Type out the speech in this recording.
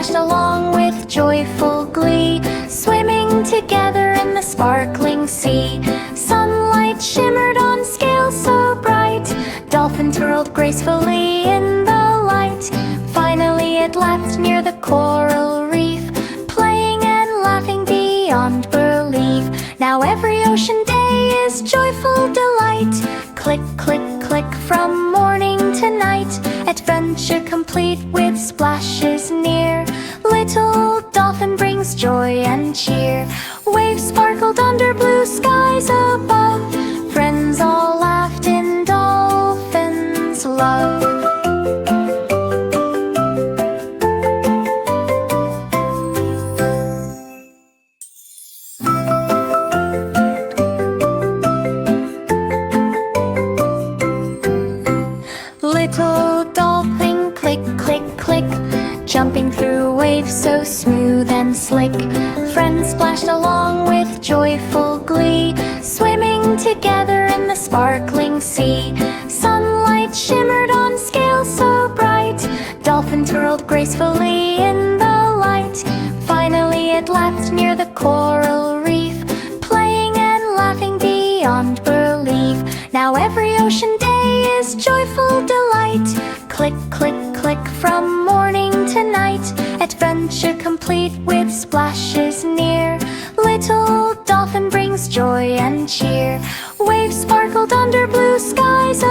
splashed along with joyful glee, swimming together in the sparkling sea. Sunlight shimmered on scales so bright, dolphin twirled gracefully in the light. Finally it lapped near the coral reef, playing and laughing beyond belief. Now every ocean day is joyful delight. Click, click, click from morning to night, adventure complete with splashes near. Little dolphin brings joy and cheer. Waves sparkled under blue skies above, friends all laughed in dolphins' love. Little dolphin, click, click, click, jumping through waves so smooth and slick. Friends splashed along with joyful glee, swimming together in the sparkling sea. Sunlight shimmered on scales so bright, dolphin twirled gracefully in the light. Finally it lapped near the coral reef, playing and laughing beyond belief. Now every ocean day is joyful delight. Click, click, click from morning to night, adventure complete with splashes near. Little dolphin brings joy and cheer. Waves sparkled under blue skies